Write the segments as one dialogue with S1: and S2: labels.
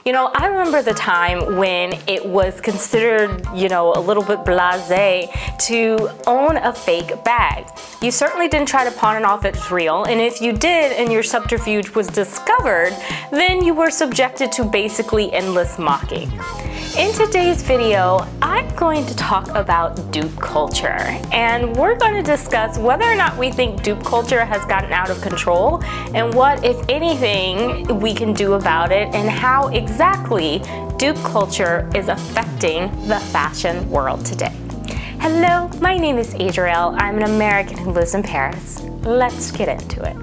S1: You know, I remember the time when it was considered, you know, a little bit blasé to own a fake bag. You certainly didn't try to pawn it off as real, and if you did and your subterfuge was discovered, then you were subjected to basically endless mocking. In today's video, I'm going to talk about dupe culture, and we're going to discuss whether or not we think dupe culture has gotten out of control and what, if anything, we can do about it and how exactly dupe culture is affecting the fashion world today. Hello, my name is Adrielle. I'm an American who lives in Paris. Let's get into it.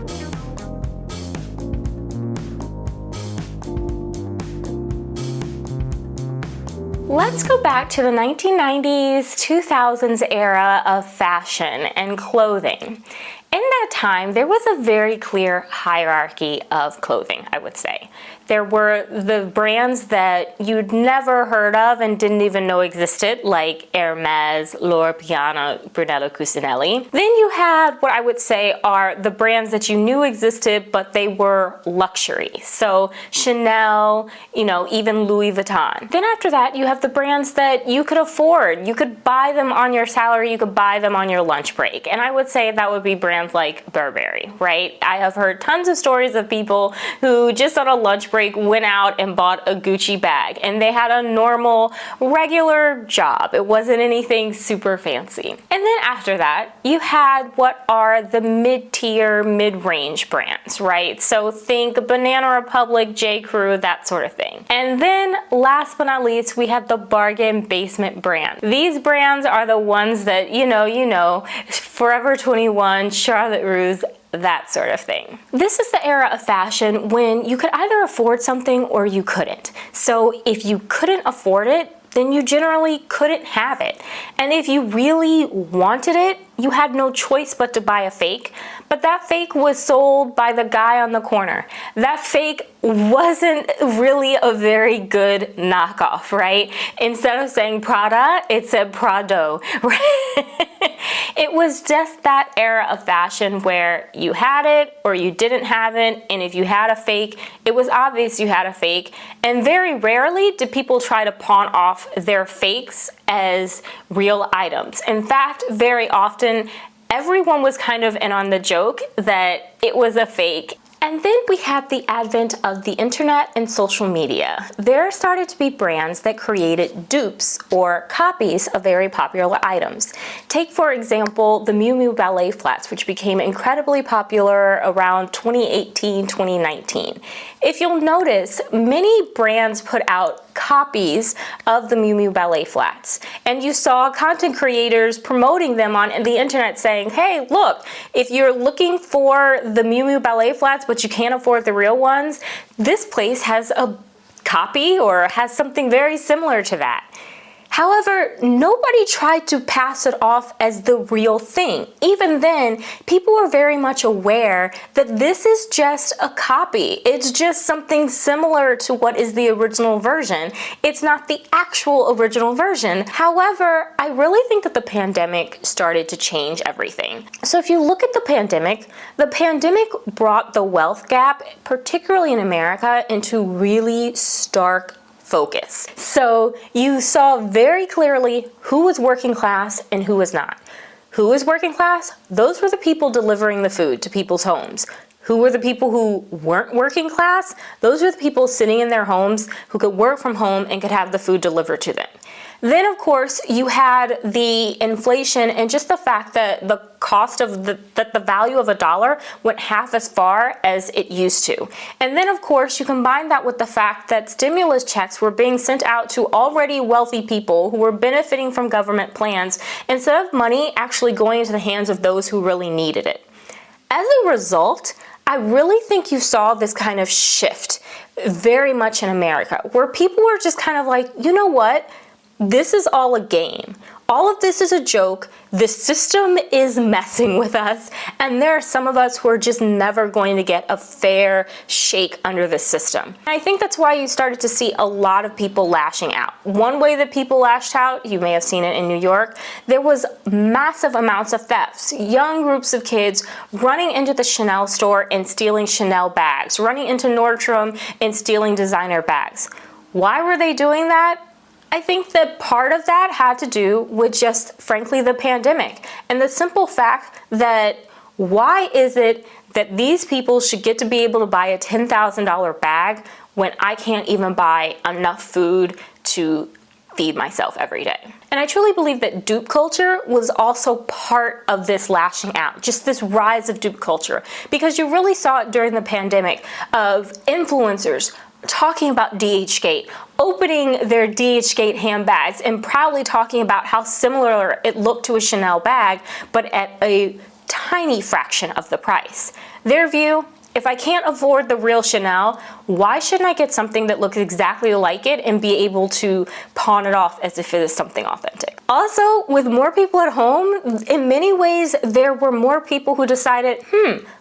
S1: Let's go back to the 1990s, 2000s era of fashion and clothing. In that time, there was a very clear hierarchy of clothing, I would say. There were the brands that you'd never heard of and didn't even know existed, like Hermes, Loro Piana, Brunello Cucinelli. Then you had what I would say are the brands that you knew existed, but they were luxury. So Chanel, you know, even Louis Vuitton. Then after that, you have the brands that you could afford. You could buy them on your salary, you could buy them on your lunch break. And I would say that would be brands like Burberry, right? I have heard tons of stories of people who just on a lunch break went out and bought a Gucci bag, and they had a normal, regular job. It wasn't anything super fancy. And then after that, you had what are the mid-tier, mid-range brands, right? So think Banana Republic, J. Crew, that sort of thing. And then last but not least, we have the bargain basement brand. These brands are the ones that, you know, Forever 21, Charlotte Russe, that sort of thing. This is the era of fashion when you could either afford something or you couldn't. So if you couldn't afford it, then you generally couldn't have it. And if you really wanted it, you had no choice but to buy a fake. But that fake was sold by the guy on the corner. That fake wasn't really a very good knockoff, right? Instead of saying Prada, it said Prado, right? It was just that era of fashion where you had it or you didn't have it, and if you had a fake, it was obvious you had a fake, and very rarely did people try to pawn off their fakes as real items. In fact, very often, everyone was kind of in on the joke that it was a fake. And then we had the advent of the internet and social media. There started to be brands that created dupes or copies of very popular items. Take, for example, the Miu Miu ballet flats, which became incredibly popular around 2018, 2019. If you'll notice, many brands put out copies of the Miu Miu ballet flats, and you saw content creators promoting them on the internet saying, hey, look, if you're looking for the Miu Miu ballet flats but you can't afford the real ones, this place has a copy or has something very similar to that. However, nobody tried to pass it off as the real thing. Even then, people were very much aware that this is just a copy. It's just something similar to what is the original version. It's not the actual original version. However, I really think that the pandemic started to change everything. So if you look at the pandemic brought the wealth gap, particularly in America, into really stark focus. So you saw very clearly who was working class and who was not. Who was working class? Those were the people delivering the food to people's homes. Who were the people who weren't working class? Those were the people sitting in their homes who could work from home and could have the food delivered to them. Then, of course, you had the inflation and just the fact that the cost of the value of a dollar went half as far as it used to. And then, of course, you combine that with the fact that stimulus checks were being sent out to already wealthy people who were benefiting from government plans instead of money actually going into the hands of those who really needed it. As a result, I really think you saw this kind of shift very much in America, where people were just kind of like, you know what? This is all a game. All of this is a joke. The system is messing with us, and there are some of us who are just never going to get a fair shake under the system. And I think that's why you started to see a lot of people lashing out. One way that people lashed out, you may have seen it in New York, there was massive amounts of thefts. Young groups of kids running into the Chanel store and stealing Chanel bags, running into Nordstrom and stealing designer bags. Why were they doing that? I think that part of that had to do with just, frankly, the pandemic and the simple fact that why is it that these people should get to be able to buy a $10,000 bag when I can't even buy enough food to feed myself every day? And I truly believe that dupe culture was also part of this lashing out, just this rise of dupe culture, because you really saw it during the pandemic of influencers talking about dhgate, opening their dhgate handbags and proudly talking about how similar it looked to a Chanel bag, but at a tiny fraction of the price. Their view: if I can't afford the real Chanel, why shouldn't I get something that looks exactly like it and be able to pawn it off as if it is something authentic? Also, with more people at home, in many ways, there were more people who decided,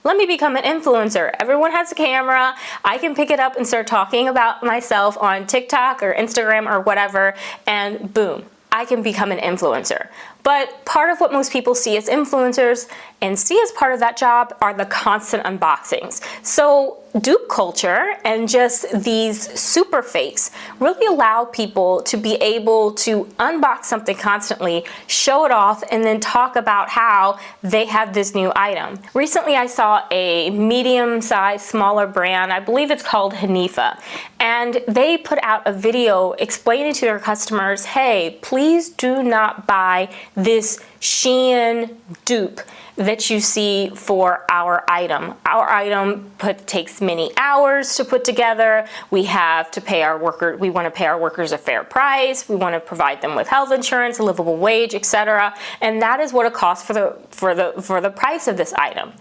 S1: let me become an influencer. Everyone has a camera. I can pick it up and start talking about myself on TikTok or Instagram or whatever, and boom, I can become an influencer. But part of what most people see as influencers and see as part of that job are the constant unboxings. So dupe culture and just these super fakes really allow people to be able to unbox something constantly, show it off, and then talk about how they have this new item. Recently, I saw a medium-sized, smaller brand, I believe it's called Hanifa, and they put out a video explaining to their customers, hey, please do not buy this Shein dupe that you see for our item. Our item takes many hours to put together. We have to pay our workers, we want to pay our workers a fair price. We want to provide them with health insurance, a livable wage, etc. And that is what it costs for the price of this item.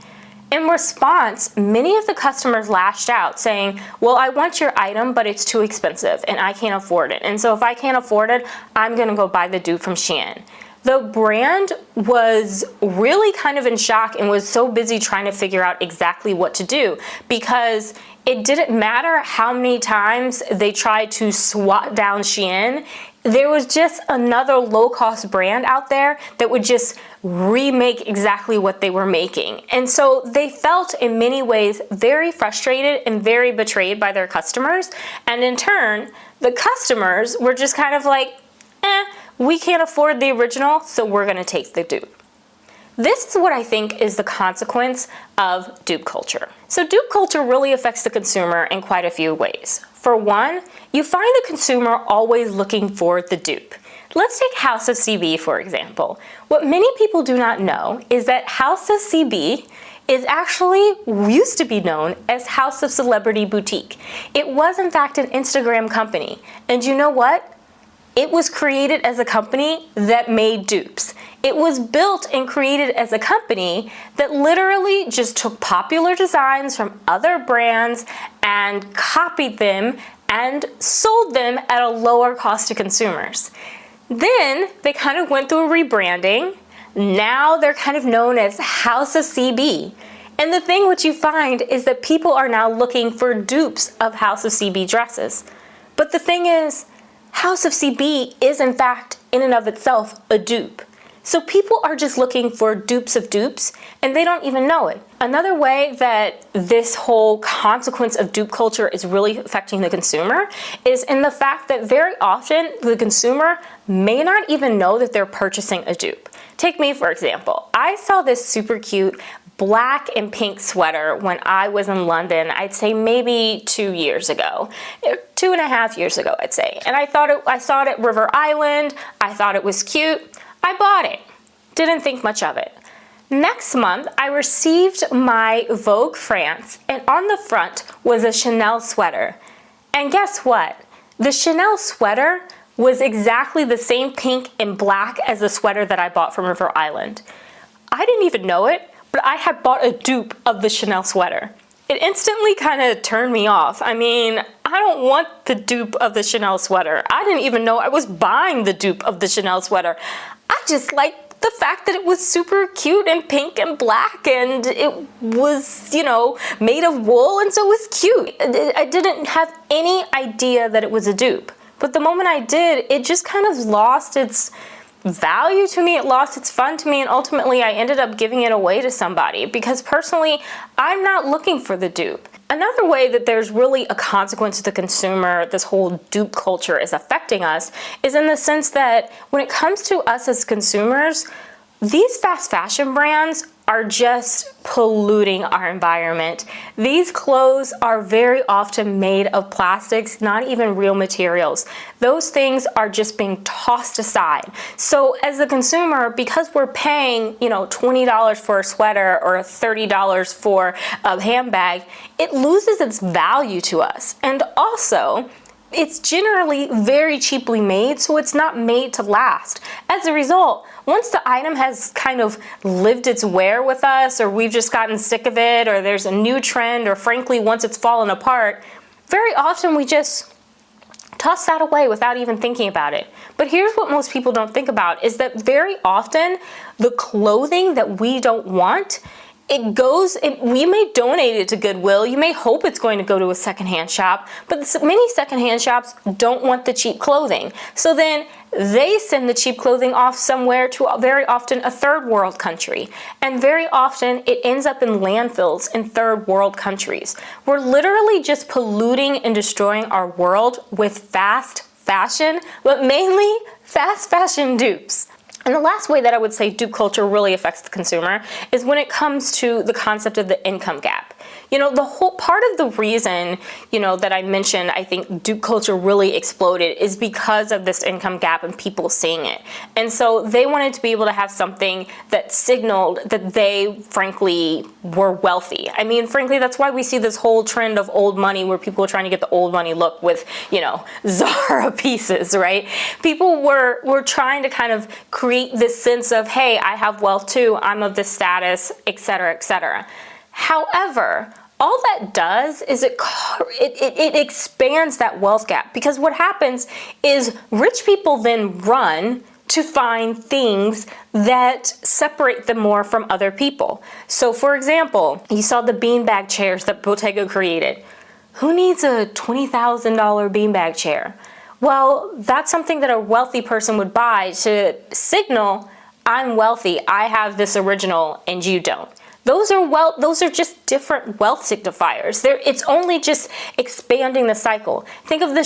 S1: In response, many of the customers lashed out saying, well, I want your item, but it's too expensive and I can't afford it. And so if I can't afford it, I'm gonna go buy the dupe from Shein. The brand was really kind of in shock and was so busy trying to figure out exactly what to do, because it didn't matter how many times they tried to swat down Shein. There was just another low-cost brand out there that would just remake exactly what they were making. And so they felt in many ways very frustrated and very betrayed by their customers. And in turn, the customers were just kind of like, we can't afford the original, so we're gonna take the dupe. This is what I think is the consequence of dupe culture. So dupe culture really affects the consumer in quite a few ways. For one, you find the consumer always looking for the dupe. Let's take House of CB, for example. What many people do not know is that House of CB is actually used to be known as House of Celebrity Boutique. It was in fact an Instagram company. And you know what? It was created as a company that made dupes. It was built and created as a company that literally just took popular designs from other brands and copied them and sold them at a lower cost to consumers. Then they kind of went through a rebranding. Now they're kind of known as House of CB. And the thing what you find is that people are now looking for dupes of House of CB dresses. But the thing is, House of CB is in fact in and of itself a dupe. So people are just looking for dupes of dupes and they don't even know it. Another way that this whole consequence of dupe culture is really affecting the consumer is in the fact that very often the consumer may not even know that they're purchasing a dupe. Take me for example. I saw this super cute black and pink sweater when I was in London, I'd say maybe 2 years ago, 2.5 years ago, I'd say. And I saw it at River Island. I thought it was cute. I bought it. Didn't think much of it. Next month, I received my Vogue France, and on the front was a Chanel sweater. And guess what? The Chanel sweater was exactly the same pink and black as the sweater that I bought from River Island. I didn't even know it, but I had bought a dupe of the Chanel sweater. It instantly kind of turned me off. I mean, I don't want the dupe of the Chanel sweater. I didn't even know I was buying the dupe of the Chanel sweater. I just liked the fact that it was super cute and pink and black, and it was, you know, made of wool, and so it was cute. I didn't have any idea that it was a dupe. But the moment I did, it just kind of lost its value to me, it lost its fun to me, and ultimately I ended up giving it away to somebody because personally, I'm not looking for the dupe. Another way that there's really a consequence to the consumer, this whole dupe culture is affecting us, is in the sense that when it comes to us as consumers, these fast fashion brands are just polluting our environment. These clothes are very often made of plastics, not even real materials. Those things are just being tossed aside. So as a consumer, because we're paying, $20 for a sweater or $30 for a handbag, it loses its value to us. And also, it's generally very cheaply made, so it's not made to last. As a result, once the item has kind of lived its wear with us, or we've just gotten sick of it, or there's a new trend, or frankly, once it's fallen apart, very often we just toss that away without even thinking about it. But here's what most people don't think about, is that very often the clothing that we don't want, we may donate it to Goodwill. You may hope it's going to go to a secondhand shop, but many secondhand shops don't want the cheap clothing. So then they send the cheap clothing off somewhere to very often a third world country. And very often it ends up in landfills in third world countries. We're literally just polluting and destroying our world with fast fashion, but mainly fast fashion dupes. And the last way that I would say dupe culture really affects the consumer is when it comes to the concept of the income gap. The whole part of the reason, that I mentioned, I think dupe culture really exploded is because of this income gap and people seeing it. And so they wanted to be able to have something that signaled that they, frankly, were wealthy. I mean, frankly, that's why we see this whole trend of old money where people are trying to get the old money look with, Zara pieces, right? People were trying to kind of create this sense of, hey, I have wealth too, I'm of this status, etc., etc. However, all that does is it expands that wealth gap, because what happens is rich people then run to find things that separate them more from other people. So for example, you saw the beanbag chairs that Bottega created. Who needs a $20,000 beanbag chair? Well, that's something that a wealthy person would buy to signal, I'm wealthy, I have this original and you don't. Those are just different wealth signifiers. It's only just expanding the cycle. Think of the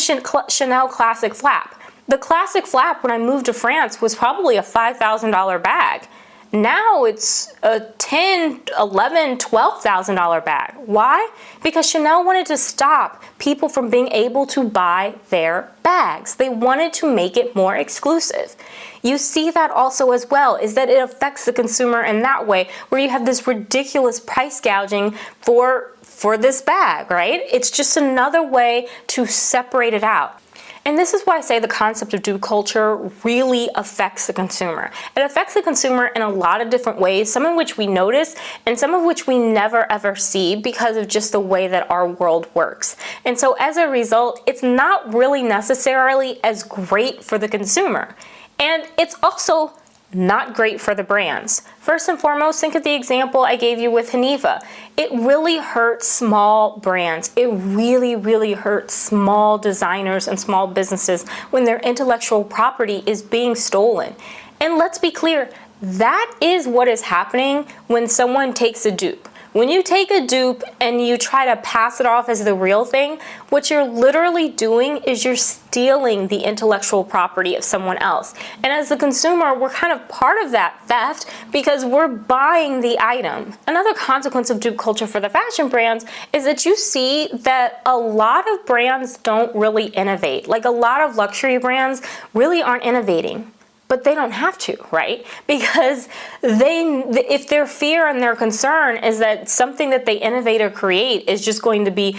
S1: Chanel classic flap. The classic flap when I moved to France was probably a $5,000 bag. Now it's a $10,000, $11,000, $12,000 bag. Why? Because Chanel wanted to stop people from being able to buy their bags. They wanted to make it more exclusive. You see that also as well, is that it affects the consumer in that way, where you have this ridiculous price gouging for this bag, right? It's just another way to separate it out. And this is why I say the concept of dupe culture really affects the consumer. It affects the consumer in a lot of different ways, some of which we notice and some of which we never ever see because of just the way that our world works. And so as a result, it's not really necessarily as great for the consumer. And it's also not great for the brands. First and foremost, think of the example I gave you with Hanifa. It really hurts small brands. It really, really hurts small designers and small businesses when their intellectual property is being stolen. And let's be clear, that is what is happening when someone takes a dupe. When you take a dupe and you try to pass it off as the real thing, what you're literally doing is you're stealing the intellectual property of someone else. And as a consumer, we're kind of part of that theft because we're buying the item. Another consequence of dupe culture for the fashion brands is that you see that a lot of brands don't really innovate. Like a lot of luxury brands really aren't innovating. But they don't have to, right? Because if their fear and their concern is that something that they innovate or create is just going to be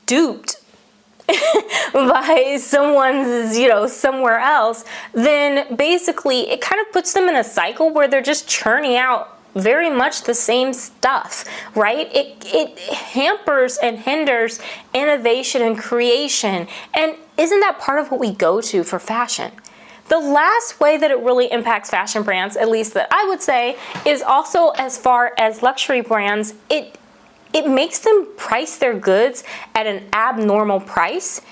S1: duped by someone's, somewhere else, then basically it kind of puts them in a cycle where they're just churning out very much the same stuff, right? It hampers and hinders innovation and creation. And isn't that part of what we go to for fashion? The last way that it really impacts fashion brands, at least that I would say, is also as far as luxury brands, it makes them price their goods at an abnormal price,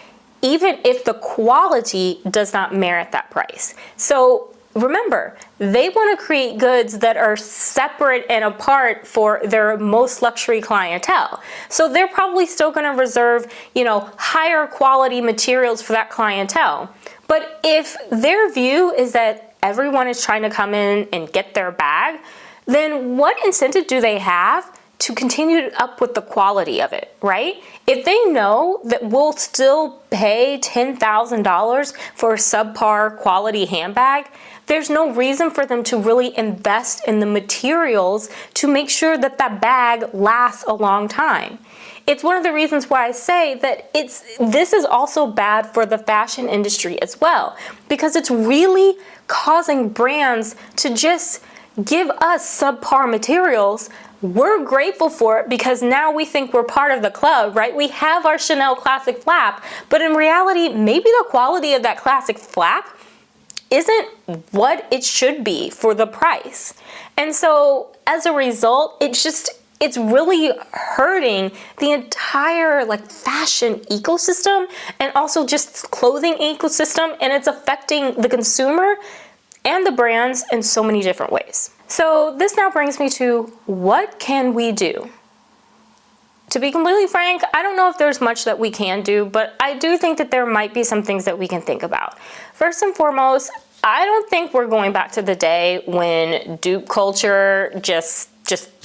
S1: even if the quality does not merit that price. So remember, they want to create goods that are separate and apart for their most luxury clientele. So they're probably still going to reserve, higher quality materials for that clientele. But if their view is that everyone is trying to come in and get their bag, then what incentive do they have to continue up with the quality of it, right? If they know that we'll still pay $10,000 for a subpar quality handbag, there's no reason for them to really invest in the materials to make sure that that bag lasts a long time. It's one of the reasons why I say that this is also bad for the fashion industry as well, because it's really causing brands to just give us subpar materials. We're grateful for it because now we think we're part of the club, right? We have our Chanel classic flap, but in reality, maybe the quality of that classic flap isn't what it should be for the price. And so as a result, it's really hurting the entire fashion ecosystem and also just clothing ecosystem, and it's affecting the consumer and the brands in so many different ways. So this now brings me to, what can we do? To be completely frank, I don't know if there's much that we can do, but I do think that there might be some things that we can think about. First and foremost, I don't think we're going back to the day when dupe culture just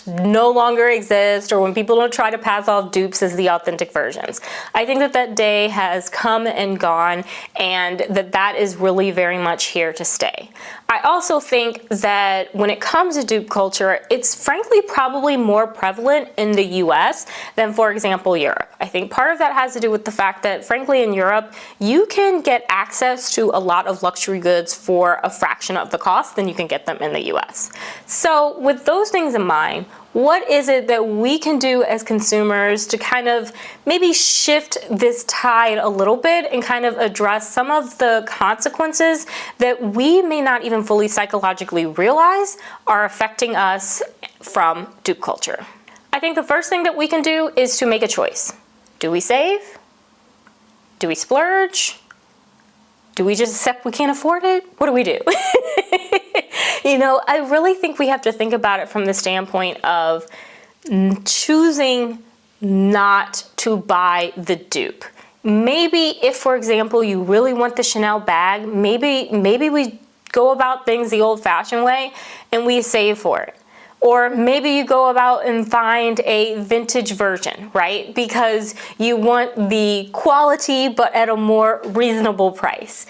S1: no longer exists, or when people don't try to pass off dupes as the authentic versions. I think that day has come and gone, and that is really very much here to stay. I also think that when it comes to dupe culture, it's frankly probably more prevalent in the US than, for example, Europe. I think part of that has to do with the fact that, frankly, in Europe, you can get access to a lot of luxury goods for a fraction of the cost than you can get them in the US. So with those things in mind, what is it that we can do as consumers to kind of maybe shift this tide a little bit and kind of address some of the consequences that we may not even fully psychologically realize are affecting us from dupe culture? I think the first thing that we can do is to make a choice. Do we save? Do we splurge? Do we just accept we can't afford it? What do we do? I really think we have to think about it from the standpoint of choosing not to buy the dupe. Maybe if, for example, you really want the Chanel bag, maybe we go about things the old-fashioned way and we save for it. Or maybe you go about and find a vintage version, right? Because you want the quality but at a more reasonable price.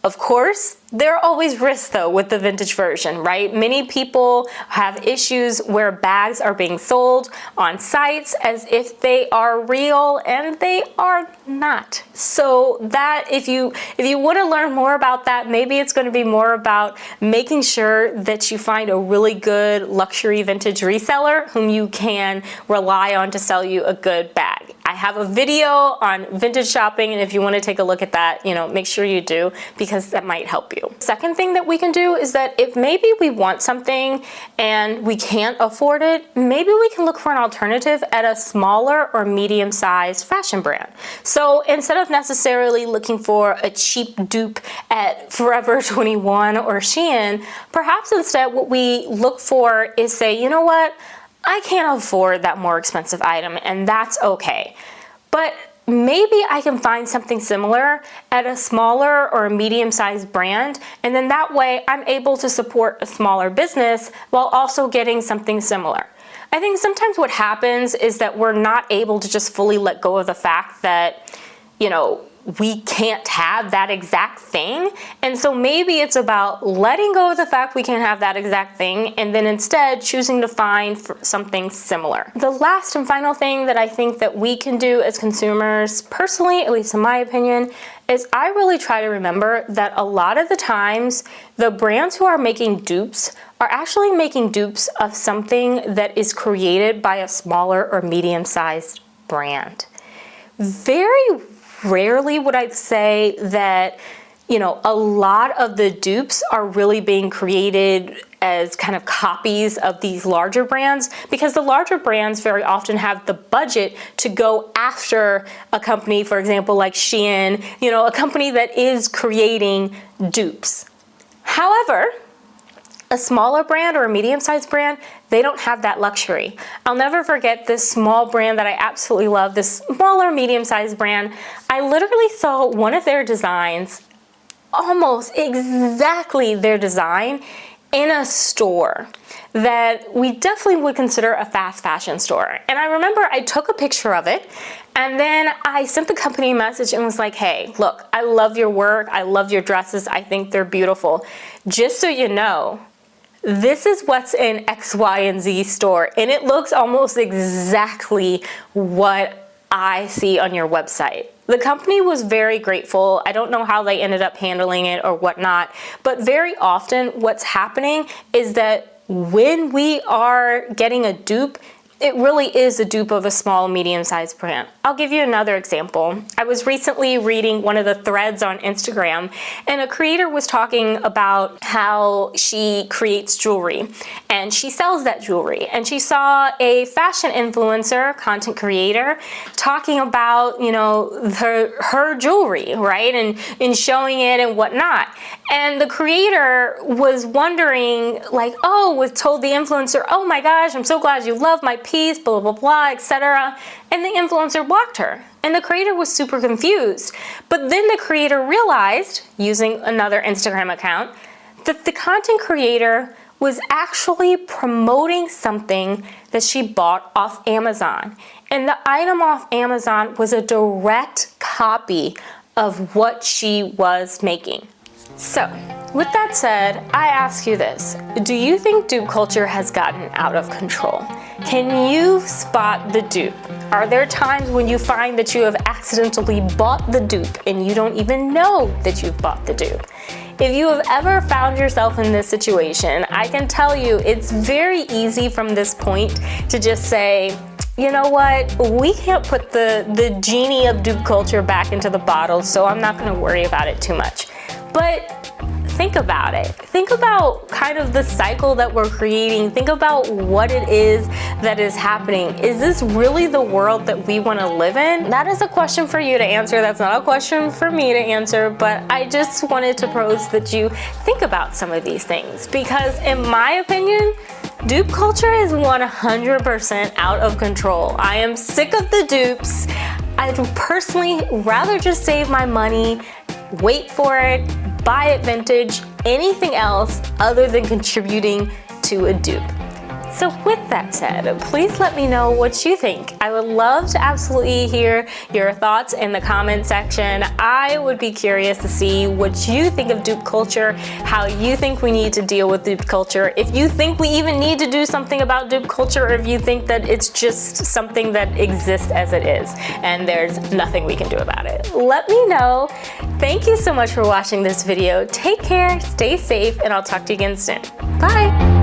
S1: Of course, there are always risks though with the vintage version, right? Many people have issues where bags are being sold on sites as if they are real, and they are not. So that if you want to learn more about that, maybe it's going to be more about making sure that you find a really good luxury vintage reseller whom you can rely on to sell you a good bag. I have a video on vintage shopping, and if you want to take a look at that, make sure you do, because that might help you. Second thing that we can do is that if maybe we want something and we can't afford it, maybe we can look for an alternative at a smaller or medium-sized fashion brand. So instead of necessarily looking for a cheap dupe at Forever 21 or Shein, perhaps instead what we look for is say, you know what? I can't afford that more expensive item, and that's okay. But maybe I can find something similar at a smaller or a medium-sized brand, and then that way I'm able to support a smaller business while also getting something similar. I think sometimes what happens is that we're not able to just fully let go of the fact that, we can't have that exact thing. And so maybe it's about letting go of the fact we can't have that exact thing, and then instead choosing to find something similar. The last and final thing that I think that we can do as consumers, personally, at least in my opinion, is I really try to remember that a lot of the times the brands who are making dupes are actually making dupes of something that is created by a smaller or medium-sized brand. Very rarely would I say that, a lot of the dupes are really being created as kind of copies of these larger brands, because the larger brands very often have the budget to go after a company, for example, like Shein, a company that is creating dupes. However, a smaller brand or a medium-sized brand, they don't have that luxury. I'll never forget this small brand that I absolutely love, this smaller medium-sized brand. I literally saw one of their designs, almost exactly their design, in a store that we definitely would consider a fast fashion store. And I remember I took a picture of it, and then I sent the company a message and was like, hey, look, I love your work, I love your dresses, I think they're beautiful. Just so you know, this is what's in X, Y, and Z store, and it looks almost exactly what I see on your website. The company was very grateful. I don't know how they ended up handling it or whatnot, but very often what's happening is that when we are getting a dupe, it really is a dupe of a small, medium-sized brand. I'll give you another example. I was recently reading one of the threads on Instagram, and a creator was talking about how she creates jewelry and she sells that jewelry. And she saw a fashion influencer, content creator, talking about, you know, her jewelry, right? And showing it and whatnot. And the creator was wondering, like, was told the influencer, oh my gosh, I'm so glad you love my piece, blah, blah, blah, etc. And the influencer blocked her. And the creator was super confused. But then the creator realized, using another Instagram account, that the content creator was actually promoting something that she bought off Amazon. And the item off Amazon was a direct copy of what she was making. So, with that said, I ask you this. Do you think dupe culture has gotten out of control? Can you spot the dupe? Are there times when you find that you have accidentally bought the dupe and you don't even know that you've bought the dupe? If you have ever found yourself in this situation, I can tell you it's very easy from this point to just say, you know what, we can't put the genie of dupe culture back into the bottle, so I'm not gonna worry about it too much. But think about it. Think about kind of the cycle that we're creating. Think about what it is that is happening. Is this really the world that we want to live in? That is a question for you to answer. That's not a question for me to answer, but I just wanted to propose that you think about some of these things, because in my opinion, dupe culture is 100% out of control. I am sick of the dupes. I'd personally rather just save my money, wait for it, buy it vintage, anything else other than contributing to a dupe. So with that said, please let me know what you think. I would love to absolutely hear your thoughts in the comment section. I would be curious to see what you think of dupe culture, how you think we need to deal with dupe culture, if you think we even need to do something about dupe culture, or if you think that it's just something that exists as it is and there's nothing we can do about it. Let me know. Thank you so much for watching this video. Take care, stay safe, and I'll talk to you again soon. Bye.